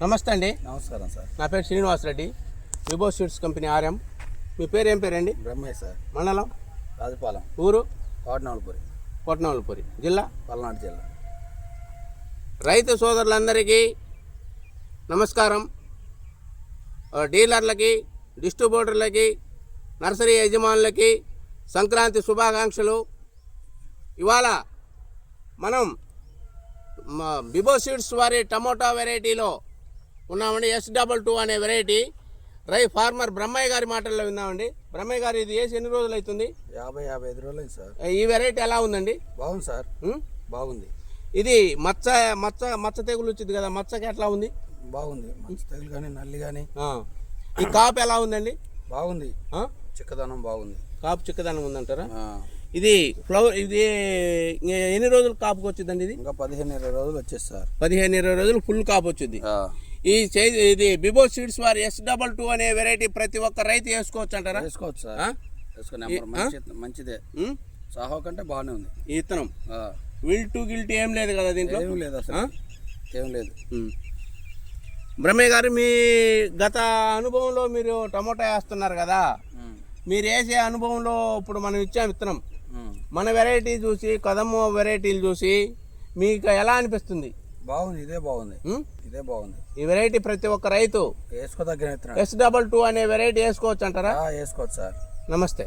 నమస్తే అండి. నమస్కారం సార్. నా పేరు శ్రీనివాసరెడ్డి, విబో సీడ్స్ కంపెనీ ఆర్ఎం. మీ పేరు ఏం పేరండి? బ్రహ్మయ్య సార్. మండలం రాజపాలెం, ఊరు కోటనవలపురి, జిల్లా పల్నాడు జిల్లా. రైతు సోదరులందరికీ నమస్కారం. డీలర్లకి, డిస్ట్రిబ్యూటర్లకి, నర్సరీ యజమానులకి సంక్రాంతి శుభాకాంక్షలు. ఇవాళ మనం విబో సీడ్స్ వారి టమోటా వెరైటీలో ఉన్నామండి. S22 అనే వెరైటీ. ఫార్మర్ బ్రహ్మయ్య గారి మాటల్లో విన్నామండి. బ్రహ్మయ్య గారు, ఇది వేసి ఎన్ని రోజులు అవుతుంది? 50-55 రోజులు అయింది సార్. ఈ వెరైటీ ఎలా ఉందండి? బాగుంది సార్, బాగుంది. ఇది మచ్చ తెగులు వచ్చింది కదా, మచ్చకి ఎట్లా ఉంది? బాగుంది. మచ్చ తెగులు కానీ నల్లి కానీ. ఈ కాపు ఎలా ఉందండి? బాగుంది. చిక్కదనం బాగుంది. కాపు చిక్కదనం ఉందంటారా? ఇది ఫ్లవర్, ఇది ఎన్ని రోజులు కాపుకి వచ్చిందండి? ఇది ఇంకా 15-20 రోజులు వచ్చేది సార్. 15-20 రోజులు ఫుల్ కాపు వచ్చింది. ఇది విబో సీడ్స్ వారి S22 అనే వెరైటీ ప్రతి ఒక్క రైతు వేసుకోవచ్చు అంటారా? వేసుకోవచ్చు సార్. మంచిదే. సాహో కంటే బాగానే ఉంది ఈ విత్తనం. గిల్ట్ ఏం లేదు కదా దీంట్లో? ఏం లేదు అసలు, ఏం లేదు. బ్రహ్మయ్య గారు, మీ గత అనుభవంలో మీరు టమోటా వేస్తున్నారు కదా, మీరు వేసే అనుభవంలో ఇప్పుడు మనం ఇచ్చాం విత్తనం, మన వెరైటీ చూసి, కదమ్మ వెరైటీలు చూసి మీకు ఎలా అనిపిస్తుంది? బాగుంది. ఇదే బాగుంది. ఈ వెరైటీ ప్రతి ఒక్క రైతు వేసుకోదగ్గ S22 అనే వెరైటీ వేసుకోవచ్చు అంటారా? వేసుకోవచ్చు సార్. నమస్తే.